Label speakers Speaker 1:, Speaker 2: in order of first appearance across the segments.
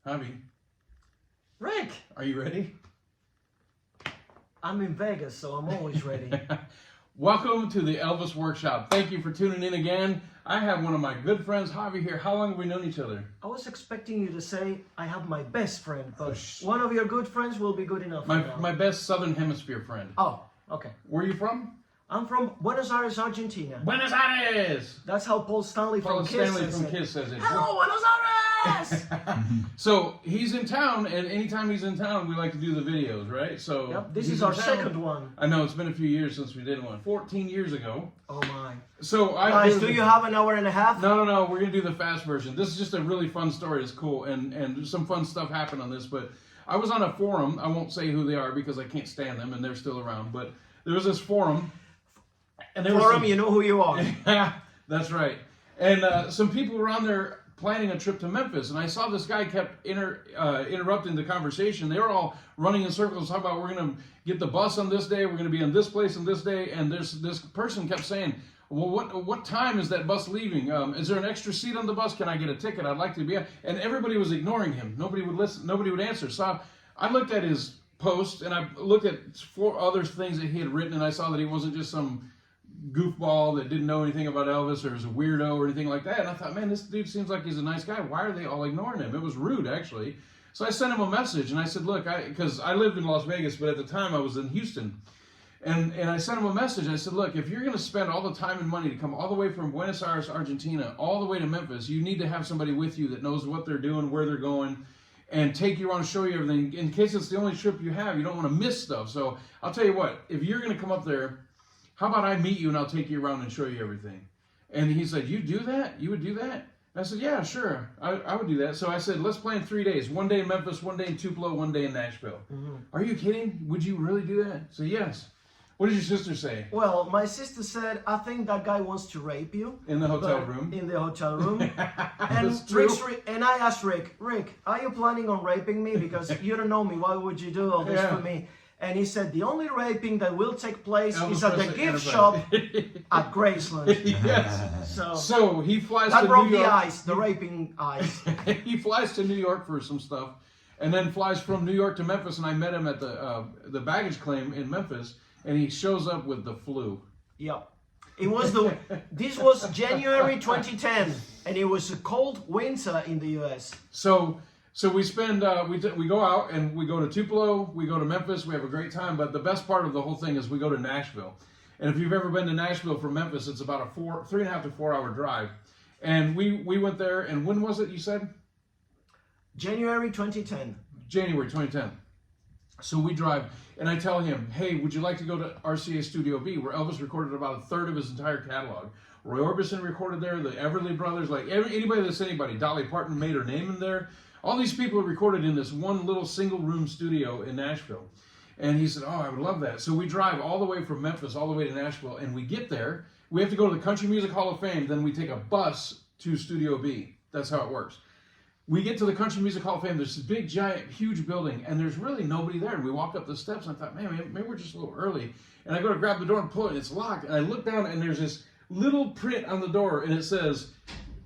Speaker 1: Javi,
Speaker 2: Rick,
Speaker 1: are you ready?
Speaker 2: I'm in Vegas, so I'm always ready.
Speaker 1: Welcome to the Elvis Workshop. Thank you for tuning in again. I have one of my good friends, Javi, here. How long have we known each other?
Speaker 2: I was expecting you to say I have my best friend, but one of your good friends will be good enough for now.
Speaker 1: My best Southern Hemisphere friend.
Speaker 2: Oh, okay.
Speaker 1: Where are you from?
Speaker 2: I'm from Buenos Aires, Argentina.
Speaker 1: Buenos Aires!
Speaker 2: That's how Paul Stanley from Kiss
Speaker 1: says it.
Speaker 2: Hello, Buenos Aires!
Speaker 1: So he's in town, and anytime he's in town, we like to do the videos, right? So
Speaker 2: yep, this is our second one.
Speaker 1: I know, it's been a few years since we did one. 14 years ago.
Speaker 2: Oh my.
Speaker 1: So
Speaker 2: Guys, do you have an hour and a half?
Speaker 1: No, we're going to do the fast version. This is just a really fun story. It's cool, and some fun stuff happened on this, but I was on a forum. I won't say who they are because I can't stand them, and they're still around, but there was this forum. And
Speaker 2: forum, you know who you are.
Speaker 1: That's right. And some people were on there planning a trip to Memphis, and I saw this guy kept interrupting the conversation. They were all running in circles talking about we're going to get the bus on this day, we're going to be in this place on this day, and this person kept saying, well, what time is that bus leaving? Is there an extra seat on the bus? Can I get a ticket? I'd like to be. And everybody was ignoring him. Nobody would listen. Nobody would answer. So I looked at his post, and I looked at 4 other things that he had written, and I saw that he wasn't just some goofball that didn't know anything about Elvis or was a weirdo or anything like that. And I thought, man, this dude seems like he's a nice guy. Why are they all ignoring him? It was rude, actually. So I sent him a message, and I said, look, because I lived in Las Vegas, but at the time I was in Houston. And I sent him a message. I said, look, if you're going to spend all the time and money to come all the way from Buenos Aires, Argentina, all the way to Memphis, you need to have somebody with you that knows what they're doing, where they're going, and take you around, show you everything. In case it's the only trip you have, you don't want to miss stuff. So I'll tell you what, if you're going to come up there, how about I meet you and I'll take you around and show you everything? And he said, you do that? You would do that? I said, yeah, sure. I would do that. So I said, let's plan 3 days. 1 day in Memphis, 1 day in Tupelo, 1 day in Nashville. Mm-hmm. Are you kidding? Would you really do that? So yes. What did your sister say?
Speaker 2: Well, my sister said, I think that guy wants to rape you.
Speaker 1: In the hotel room?
Speaker 2: In the hotel room. And I asked Rick, are you planning on raping me? Because you don't know me. Why would you do all this for me? And he said, the only raping that will take place is at the gift shop at Graceland.
Speaker 1: Yes. So he flies
Speaker 2: to New York. That broke the ice, the raping ice.
Speaker 1: He flies to New York for some stuff, and then flies from New York to Memphis, and I met him at the baggage claim in Memphis, and he shows up with the flu.
Speaker 2: Yep. This was January 2010, and it was a cold winter in the U.S.
Speaker 1: So we spend, we go out and we go to Tupelo, we go to Memphis, we have a great time, but the best part of the whole thing is we go to Nashville. And if you've ever been to Nashville from Memphis, it's about a 3.5 to 4 hour drive. And we went there, and when was it, you said?
Speaker 2: January 2010.
Speaker 1: January 2010. So we drive, and I tell him, hey, would you like to go to RCA Studio B, where Elvis recorded about 1/3 of his entire catalog. Roy Orbison recorded there, the Everly Brothers, like anybody that's anybody. Dolly Parton made her name in there. All these people recorded in this one little single-room studio in Nashville. And he said, oh, I would love that. So we drive all the way from Memphis all the way to Nashville, and we get there. We have to go to the Country Music Hall of Fame, then we take a bus to Studio B. That's how it works. We get to the Country Music Hall of Fame. There's this big, giant, huge building, and there's really nobody there. And we walk up the steps, and I thought, man, maybe we're just a little early. And I go to grab the door and pull it, and it's locked. And I look down, and there's this little print on the door, and it says,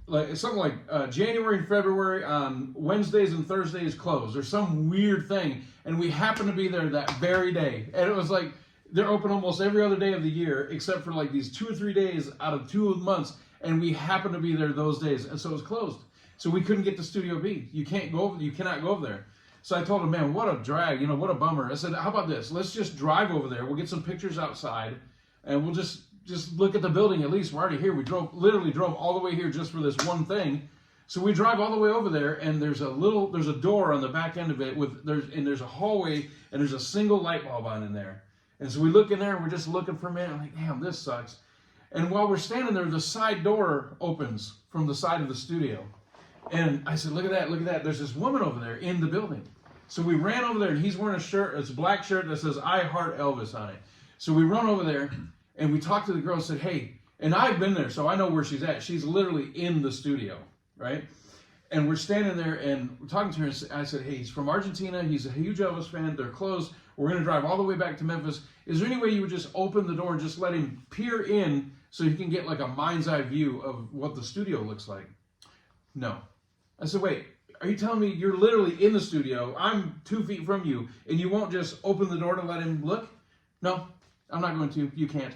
Speaker 1: like something like January and February on Wednesdays and Thursdays closed, or some weird thing. And we happened to be there that very day. And it was like, they're open almost every other day of the year, except for like these 2 or 3 days out of 2 months. And we happened to be there those days. And so it was closed. So we couldn't get to Studio B. You cannot go over there. So I told him, man, what a drag, what a bummer. I said, how about this? Let's just drive over there. We'll get some pictures outside, and we'll just look at the building at least. We're already here. We literally drove all the way here just for this one thing. So we drive all the way over there, and there's a door on the back end of it there's a hallway, and there's a single light bulb on in there. And so we look in there, and we're just looking for a minute. I'm like, damn, this sucks. And while we're standing there, the side door opens from the side of the studio. And I said, look at that. There's this woman over there in the building. So we ran over there, and he's wearing a shirt. It's a black shirt that says, I Heart Elvis on it. So we run over there, and we talked to the girl and said, hey, and I've been there, so I know where she's at. She's literally in the studio, right? And we're standing there, and we're talking to her, and I said, hey, he's from Argentina. He's a huge Elvis fan. They're closed. We're going to drive all the way back to Memphis. Is there any way you would just open the door and just let him peer in so he can get like a mind's eye view of what the studio looks like? No. I said, wait, are you telling me you're literally in the studio? I'm 2 feet from you, and you won't just open the door to let him look? No, I'm not going to. You can't.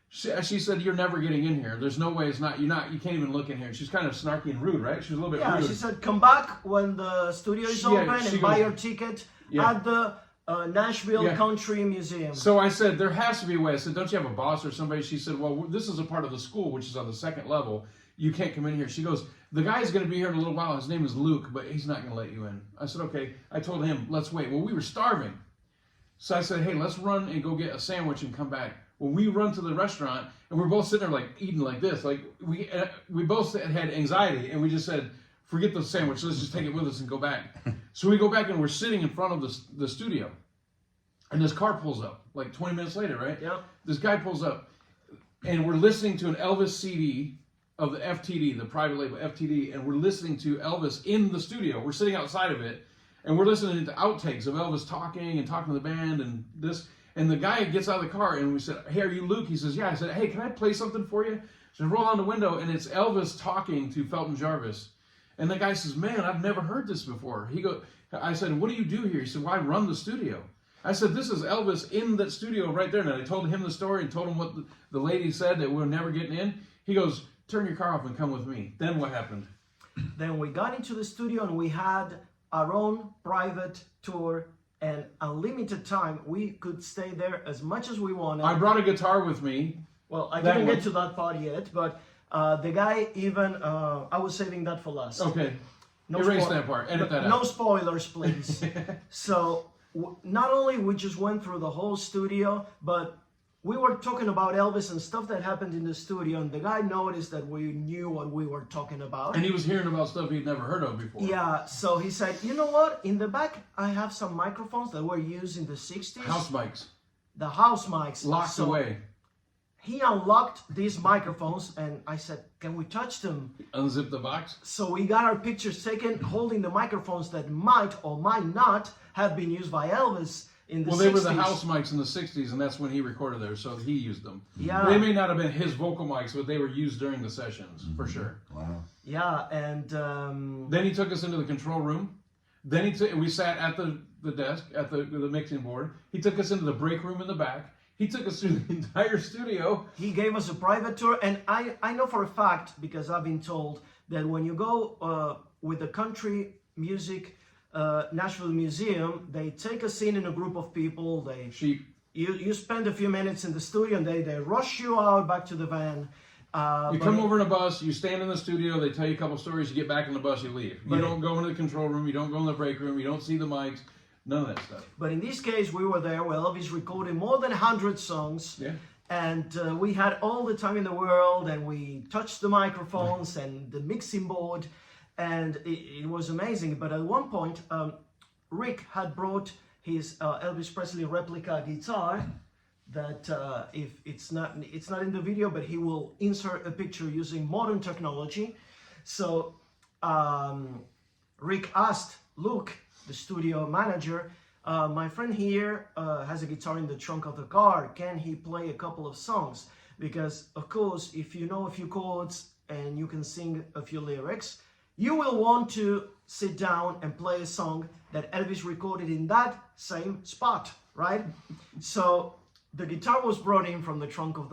Speaker 1: She said, you're never getting in here. There's no way it's not. You can't even look in here. She's kind of snarky and rude, right? She's a little bit rude.
Speaker 2: Yeah, she said, come back when the studio is open and buy your ticket at the Nashville Country Museum.
Speaker 1: So I said, there has to be a way. I said, don't you have a boss or somebody? She said, well, this is a part of the school, which is on the second level. You can't come in here. She goes, the guy's going to be here in a little while. His name is Luke, but he's not going to let you in. I said, okay. I told him, let's wait. Well, we were starving. So I said, hey, let's run and go get a sandwich and come back. Well, we run to the restaurant, and we're both sitting there like eating like this. Like we both had anxiety, and we just said, forget the sandwich. Let's just take it with us and go back. So we go back, and we're sitting in front of the studio. And this car pulls up, like 20 minutes later, right?
Speaker 2: Yeah.
Speaker 1: This guy pulls up, and we're listening to an Elvis CD of the FTD, the private label FTD, and we're listening to Elvis in the studio. We're sitting outside of it, and we're listening to outtakes of Elvis talking to the band and this. And the guy gets out of the car, and we said, hey, are you Luke? He says, yeah. I said, hey, can I play something for you? So I roll down the window, and it's Elvis talking to Felton Jarvis. And the guy says, man, I've never heard this before. I said, what do you do here? He said, well, I run the studio. I said, this is Elvis in that studio right there. And I told him the story and told him what the lady said, that we're never getting in. He goes, turn your car off and come with me. Then what happened?
Speaker 2: Then we got into the studio, and we had our own private tour. And unlimited time, we could stay there as much as we wanted.
Speaker 1: I brought a guitar with me.
Speaker 2: Well, I didn't get to that part yet, but the guy even, I was saving that for last.
Speaker 1: Okay. Erase that part. Edit that out.
Speaker 2: No spoilers, please. So, not only we just went through the whole studio, but we were talking about Elvis and stuff that happened in the studio, and the guy noticed that we knew what we were talking about.
Speaker 1: And he was hearing about stuff he'd never heard of before.
Speaker 2: Yeah, so he said, you know what? In the back, I have some microphones that were used in the 60s.
Speaker 1: House mics.
Speaker 2: The house mics.
Speaker 1: Locked away.
Speaker 2: He unlocked these microphones, and I said, can we touch them?
Speaker 1: Unzip the box.
Speaker 2: So we got our pictures taken holding the microphones that might or might not have been used by Elvis in the 60s.
Speaker 1: Well, they were the house mics in the 60s, and that's when he recorded there, so he used them.
Speaker 2: Yeah.
Speaker 1: They may not have been his vocal mics, but they were used during the sessions, for sure.
Speaker 3: Wow.
Speaker 2: Yeah, and...
Speaker 1: Then he took us into the control room. Then we sat at the desk, at the mixing board. He took us into the break room in the back. He took us through the entire studio.
Speaker 2: He gave us a private tour, and I know for a fact, because I've been told, that when you go with the country music Nashville Museum, they take a scene in a group of people. You spend a few minutes in the studio, and they rush you out back to the van.
Speaker 1: You come over in a bus, you stand in the studio, they tell you a couple stories, you get back in the bus, you leave. You don't go into the control room, you don't go in the break room, you don't see the mics, none of that stuff.
Speaker 2: But in this case, we were there where Elvis recorded more than 100 songs.
Speaker 1: Yeah.
Speaker 2: And we had all the time in the world, and we touched the microphones and the mixing board, and it was amazing. But at one point, Rick had brought his Elvis Presley replica guitar that if it's not in the video, but he will insert a picture using modern technology. So Rick asked Luke, the studio manager, my friend here has a guitar in the trunk of the car. Can he play a couple of songs? Because, of course, if you know a few chords and you can sing a few lyrics, you will want to sit down and play a song that Elvis recorded in that same spot, right? So the guitar was brought in from the trunk of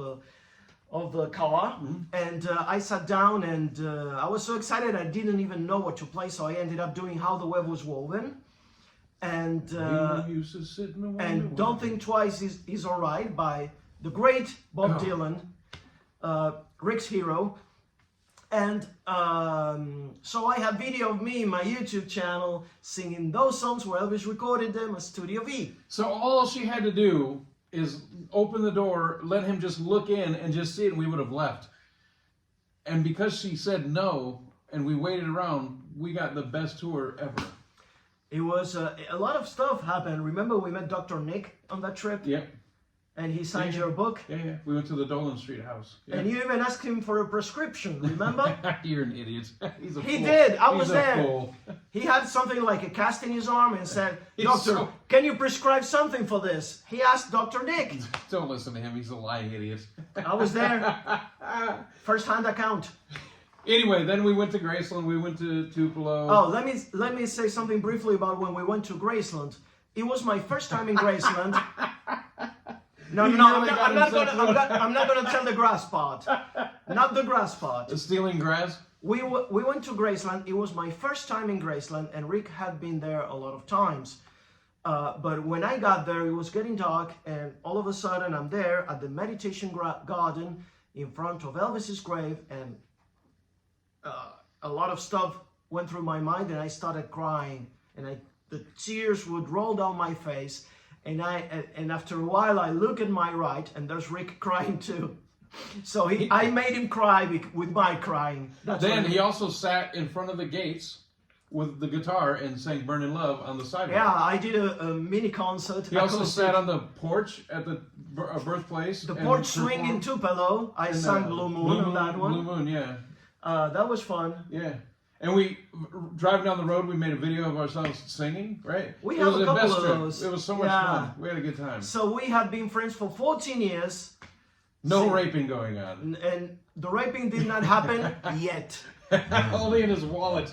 Speaker 2: the car, and I sat down, and I was so excited I didn't even know what to play, so I ended up doing How the Web Was Woven. And Don't Think Twice is Alright by the great Bob Dylan, Rick's hero. And so I have video of me in my YouTube channel singing those songs where Elvis recorded them at Studio V.
Speaker 1: So all she had to do is open the door, let him just look in and just see it, and we would have left. And because she said no, and we waited around, we got the best tour ever.
Speaker 2: It was a lot of stuff happened. Remember, we met Dr. Nick on that trip?
Speaker 1: Yep.
Speaker 2: And he signed your book?
Speaker 1: Yeah. We went to the Dolan Street house. Yeah.
Speaker 2: And you even asked him for a prescription, remember?
Speaker 1: You're an idiot. He's a fool.
Speaker 2: He did. I was there.
Speaker 1: Fool.
Speaker 2: He had something like a cast in his arm and said, Doctor, can you prescribe something for this? He asked Dr. Nick.
Speaker 1: Don't listen to him. He's a lying idiot.
Speaker 2: I was there. First-hand account.
Speaker 1: Anyway, then we went to Graceland. We went to Tupelo.
Speaker 2: Oh, let me say something briefly about when we went to Graceland. It was my first time in Graceland. No, I'm not gonna tell the grass part. Not the grass part.
Speaker 1: Stealing grass.
Speaker 2: We went to Graceland. It was my first time in Graceland, and Rick had been there a lot of times. But when I got there, it was getting dark, and all of a sudden I'm there at the meditation garden in front of Elvis's grave, and a lot of stuff went through my mind, and I started crying, and the tears would roll down my face, and after a while I look at my right, and there's Rick crying too. So I made him cry with my crying.
Speaker 1: Then he also sat in front of the gates with the guitar and sang "Burning Love" on the sidewalk.
Speaker 2: Yeah, I did a mini concert.
Speaker 1: He also sat on the porch at the birthplace.
Speaker 2: The porch swing in Tupelo. I sang Blue Moon on that one.
Speaker 1: Blue Moon, yeah.
Speaker 2: That was fun.
Speaker 1: Yeah. And we, driving down the road, we made a video of ourselves singing, right?
Speaker 2: We have a couple of those.
Speaker 1: It was so much fun. We had a good time.
Speaker 2: So we had been friends for 14 years.
Speaker 1: No raping going on.
Speaker 2: And the raping did not happen yet.
Speaker 1: Only in his wallet.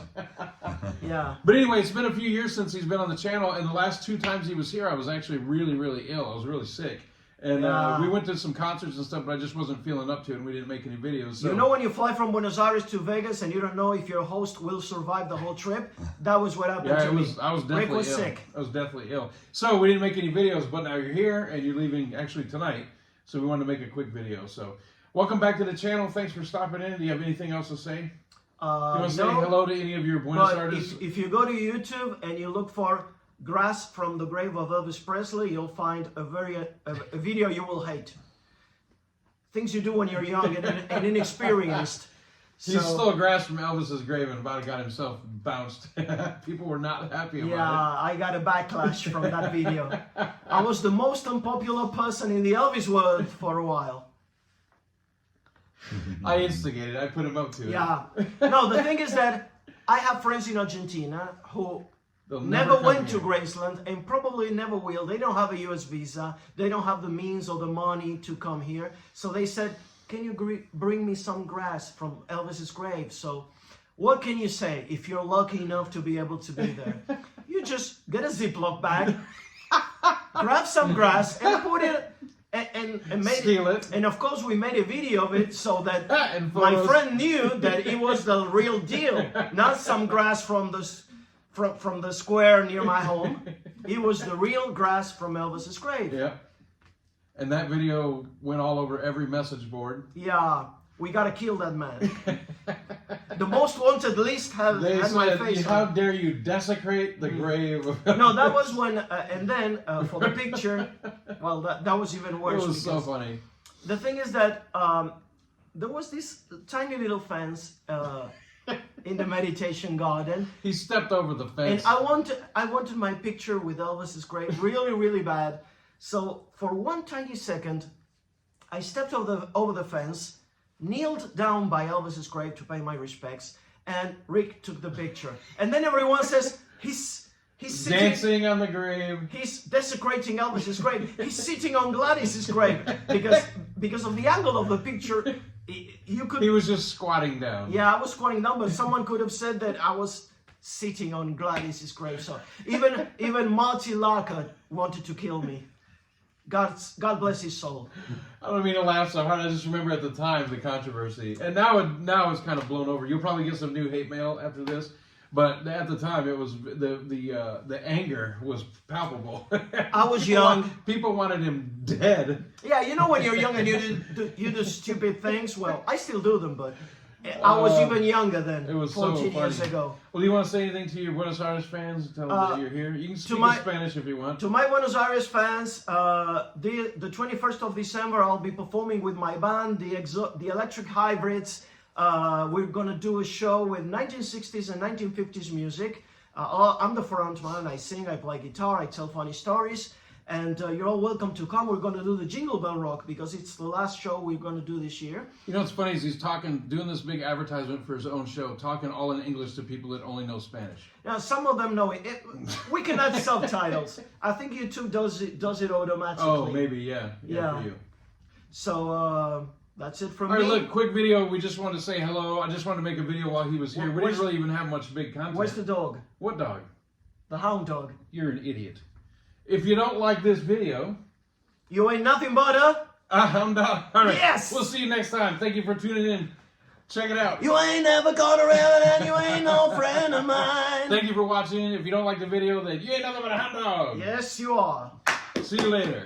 Speaker 2: Yeah.
Speaker 1: But anyway, it's been a few years since he's been on the channel, and the last 2 times he was here, I was actually really, really ill. I was really sick. And we went to some concerts and stuff, but I just wasn't feeling up to it, and we didn't make any videos. So.
Speaker 2: You know when you fly from Buenos Aires to Vegas and you don't know if your host will survive the whole trip? That was what happened to me.
Speaker 1: I was definitely
Speaker 2: Rick was
Speaker 1: ill.
Speaker 2: sick.
Speaker 1: I was definitely ill. So we didn't make any videos, but now you're here, and you're leaving actually tonight. So we wanted to make a quick video. So welcome back to the channel. Thanks for stopping in. Do you have anything else to say? You want to say hello to any of your Buenos Aires?
Speaker 2: If you go to YouTube and you look for "Grass from the Grave of Elvis Presley," you'll find a video you will hate. Things you do when you're young and inexperienced.
Speaker 1: He stole grass from Elvis's grave and about got himself bounced. People were not happy about it.
Speaker 2: Yeah, I got a backlash from that video. I was the most unpopular person in the Elvis world for a while.
Speaker 1: I instigated. I put him up to it.
Speaker 2: Yeah. No, the thing is that I have friends in Argentina who
Speaker 1: They'll
Speaker 2: never
Speaker 1: come
Speaker 2: went to
Speaker 1: here.
Speaker 2: Graceland and probably never will. They don't have a US visa. They don't have the means or the money to come here. So they said, can you bring me some grass from Elvis's grave? So what can you say if you're lucky enough to be able to be there? You just get a Ziploc bag, grab some grass and put it and
Speaker 1: Steal it.
Speaker 2: And of course we made a video of it so that
Speaker 1: And
Speaker 2: my
Speaker 1: photos.
Speaker 2: friend knew that it was the real deal, not some grass from the square near my home. It was the real grass from Elvis's grave.
Speaker 1: Yeah. And that video went all over every message board.
Speaker 2: Yeah, we gotta kill that man. The most wanted list had my face
Speaker 1: how
Speaker 2: on it.
Speaker 1: dare you desecrate the grave of
Speaker 2: No, that was when, and then for the picture, well, that was even worse.
Speaker 1: It was so
Speaker 2: because
Speaker 1: funny.
Speaker 2: The thing is that there was this tiny little fence in the meditation garden.
Speaker 1: He stepped over the fence.
Speaker 2: And I wanted my picture with Elvis's grave really, really bad. So for one tiny second, I stepped over the fence, kneeled down by Elvis's grave to pay my respects, and Rick took the picture. And then everyone says, he's sitting,
Speaker 1: dancing on the grave.
Speaker 2: he's desecrating Elvis's grave. He's sitting on Gladys's grave because of the angle of the picture. You could.
Speaker 1: He was just squatting down.
Speaker 2: Yeah, I was squatting down, but someone could have said that I was sitting on Gladys's grave. So even Marty Larkin wanted to kill me. God bless his soul.
Speaker 1: I don't mean to laugh so hard. I just remember at the time the controversy, and now it's kind of blown over. You'll probably get some new hate mail after this, but at the time it was the anger was palpable.
Speaker 2: I was young.
Speaker 1: People wanted him dead.
Speaker 2: Yeah, you know when you're young and you do stupid things. Well, I still do them, but I was even younger then.
Speaker 1: It was
Speaker 2: 14
Speaker 1: so
Speaker 2: years
Speaker 1: funny.
Speaker 2: ago.
Speaker 1: Well, do you want to say anything to your Buenos Aires fans? Tell them that you're here. You can speak in Spanish if you want.
Speaker 2: To my Buenos Aires fans, the 21st of December, I'll be performing with my band, the Electric Hybrids. We're gonna do a show with 1960s and 1950s music. I'm the frontman. I sing, I play guitar, I tell funny stories. And you're all welcome to come. We're going to do the Jingle Bell Rock because it's the last show we're going to do this year.
Speaker 1: You know what's funny is he's doing this big advertisement for his own show, talking all in English to people that only know Spanish.
Speaker 2: Now, some of them know it. We can add subtitles. I think YouTube does it automatically.
Speaker 1: Oh, maybe, yeah.
Speaker 2: Yeah.
Speaker 1: For you.
Speaker 2: So, That's it from
Speaker 1: All
Speaker 2: me.
Speaker 1: right, look, quick video. We just wanted to say hello. I just wanted to make a video while he was here. We didn't really even have much big content.
Speaker 2: Where's the dog?
Speaker 1: What dog?
Speaker 2: The hound dog.
Speaker 1: You're an idiot. If you don't like this video,
Speaker 2: you ain't nothing but a
Speaker 1: hound dog. All right.
Speaker 2: Yes.
Speaker 1: We'll see you next time. Thank you for tuning in. Check it out.
Speaker 2: You ain't never gonna rail and you ain't no friend of mine.
Speaker 1: Thank you for watching. If you don't like the video, then you ain't nothing but a hound dog.
Speaker 2: Yes, you are.
Speaker 1: See you later.